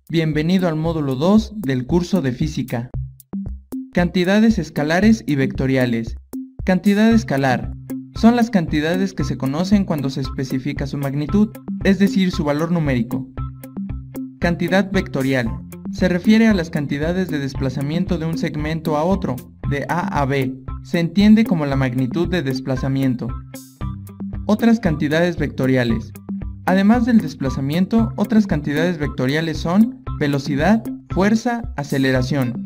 Bienvenido al módulo 2 del curso de Física. Cantidades escalares y vectoriales. Cantidad escalar. Son las cantidades que se conocen cuando se especifica su magnitud, es decir, su valor numérico. Cantidad vectorial. Se refiere a las cantidades de desplazamiento de un segmento a otro, de A a B. Se entiende como la magnitud de desplazamiento. Otras cantidades vectoriales. Además del desplazamiento, otras cantidades vectoriales son velocidad, fuerza, aceleración.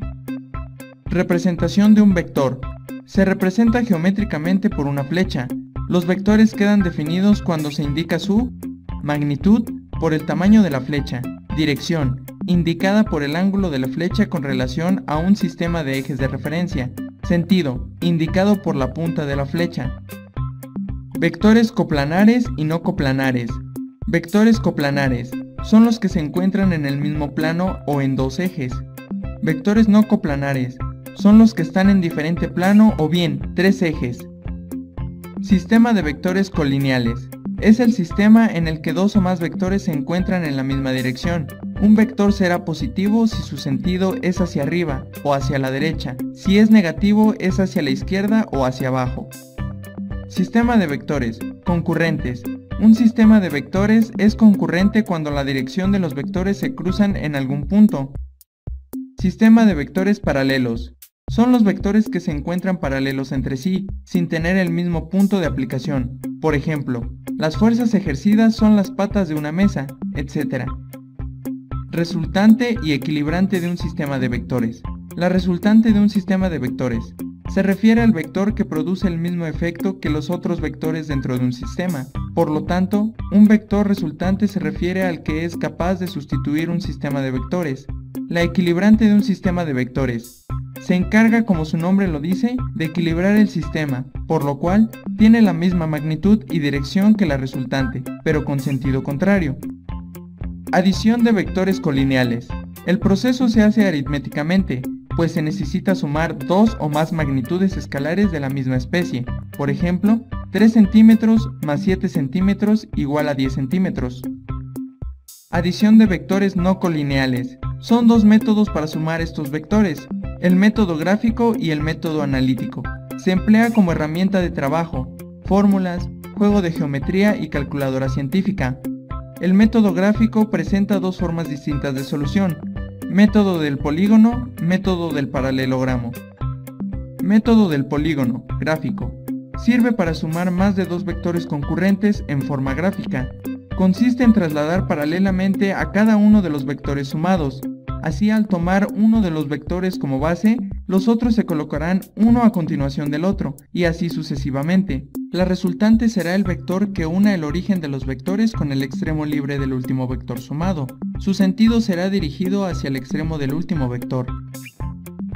Representación de un vector. Se representa geométricamente por una flecha. Los vectores quedan definidos cuando se indica su magnitud por el tamaño de la flecha, dirección, indicada por el ángulo de la flecha con relación a un sistema de ejes de referencia, sentido, indicado por la punta de la flecha. Vectores coplanares y no coplanares. Vectores coplanares son los que se encuentran en el mismo plano o en dos ejes. Vectores no coplanares son los que están en diferente plano o bien tres ejes. Sistema de vectores colineales. Es el sistema en el que dos o más vectores se encuentran en la misma dirección. Un vector será positivo si su sentido es hacia arriba o hacia la derecha. Si es negativo es hacia la izquierda o hacia abajo. Sistema de vectores concurrentes. Un sistema de vectores es concurrente cuando la dirección de los vectores se cruzan en algún punto. Sistema de vectores paralelos. Son los vectores que se encuentran paralelos entre sí, sin tener el mismo punto de aplicación. Por ejemplo, las fuerzas ejercidas son las patas de una mesa, etc. Resultante y equilibrante de un sistema de vectores. La resultante de un sistema de vectores se refiere al vector que produce el mismo efecto que los otros vectores dentro de un sistema. Por lo tanto, un vector resultante se refiere al que es capaz de sustituir un sistema de vectores. La equilibrante de un sistema de vectores se encarga, como su nombre lo dice, de equilibrar el sistema, por lo cual tiene la misma magnitud y dirección que la resultante, pero con sentido contrario. Adición de vectores colineales. El proceso se hace aritméticamente, pues se necesita sumar dos o más magnitudes escalares de la misma especie. Por ejemplo, 3 centímetros más 7 centímetros igual a 10 centímetros. Adición de vectores no colineales. Son dos métodos para sumar estos vectores, el método gráfico y el método analítico. Se emplea como herramienta de trabajo, fórmulas, juego de geometría y calculadora científica. El método gráfico presenta dos formas distintas de solución: método del polígono, método del paralelogramo. Método del polígono, gráfico. Sirve para sumar más de dos vectores concurrentes en forma gráfica. Consiste en trasladar paralelamente a cada uno de los vectores sumados. Así, al tomar uno de los vectores como base, los otros se colocarán uno a continuación del otro, y así sucesivamente. La resultante será el vector que una el origen de los vectores con el extremo libre del último vector sumado. Su sentido será dirigido hacia el extremo del último vector.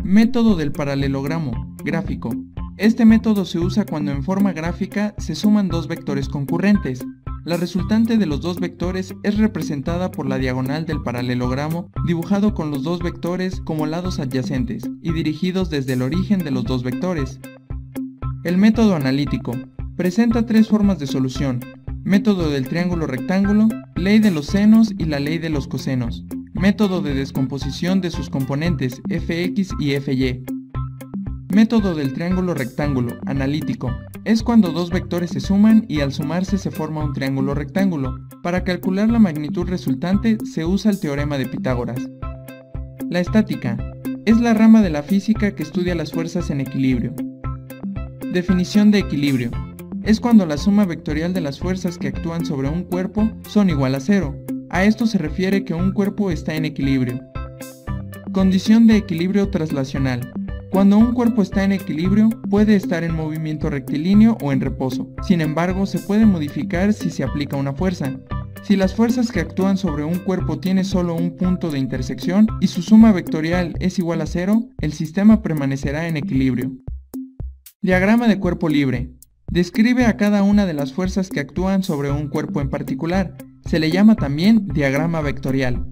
Método del paralelogramo, gráfico. Este método se usa cuando en forma gráfica se suman dos vectores concurrentes. La resultante de los dos vectores es representada por la diagonal del paralelogramo, dibujado con los dos vectores como lados adyacentes y dirigidos desde el origen de los dos vectores. El método analítico presenta tres formas de solución: método del triángulo rectángulo, ley de los senos y la ley de los cosenos, método de descomposición de sus componentes fx y fy. Método del triángulo rectángulo, analítico. Es cuando dos vectores se suman y al sumarse se forma un triángulo rectángulo. Para calcular la magnitud resultante se usa el teorema de Pitágoras. La estática. Es la rama de la física que estudia las fuerzas en equilibrio. Definición de equilibrio. Es cuando la suma vectorial de las fuerzas que actúan sobre un cuerpo son igual a cero. A esto se refiere que un cuerpo está en equilibrio. Condición de equilibrio traslacional. Cuando un cuerpo está en equilibrio, puede estar en movimiento rectilíneo o en reposo. Sin embargo, se puede modificar si se aplica una fuerza. Si las fuerzas que actúan sobre un cuerpo tienen solo un punto de intersección y su suma vectorial es igual a cero, el sistema permanecerá en equilibrio. Diagrama de cuerpo libre. Describe a cada una de las fuerzas que actúan sobre un cuerpo en particular. Se le llama también diagrama vectorial.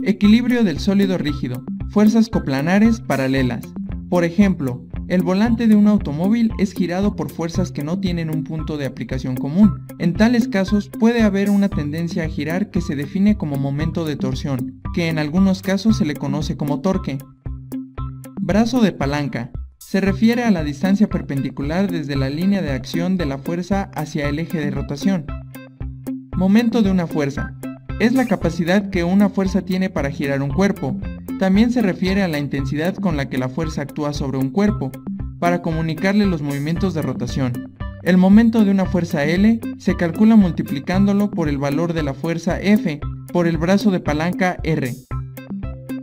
Equilibrio del sólido rígido. Fuerzas coplanares paralelas. Por ejemplo, El volante de un automóvil es girado por fuerzas que no tienen un punto de aplicación común. En tales casos puede haber una tendencia a girar que se define como momento de torsión, que en algunos casos se le conoce como torque. Brazo de palanca. Se refiere a la distancia perpendicular desde la línea de acción de la fuerza hacia el eje de rotación. Momento de una fuerza. Es la capacidad que una fuerza tiene para girar un cuerpo. También se refiere a la intensidad con la que la fuerza actúa sobre un cuerpo, para comunicarle los movimientos de rotación. El momento de una fuerza L se calcula multiplicándolo por el valor de la fuerza F por el brazo de palanca R.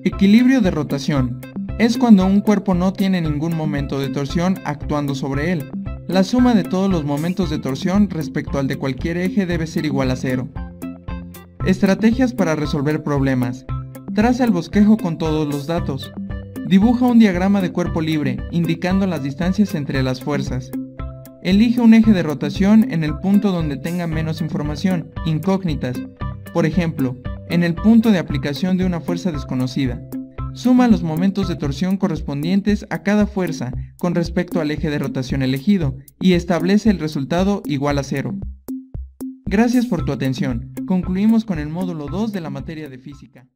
Equilibrio de rotación. Es cuando un cuerpo no tiene ningún momento de torsión actuando sobre él. La suma de todos los momentos de torsión respecto al de cualquier eje debe ser igual a 0. Estrategias para resolver problemas. Traza el bosquejo con todos los datos. Dibuja un diagrama de cuerpo libre, indicando las distancias entre las fuerzas. Elige un eje de rotación en el punto donde tenga menos información, incógnitas, por ejemplo, en el punto de aplicación de una fuerza desconocida. Suma los momentos de torsión correspondientes a cada fuerza con respecto al eje de rotación elegido y establece el resultado igual a 0. Gracias por tu atención. Concluimos con el módulo 2 de la materia de física.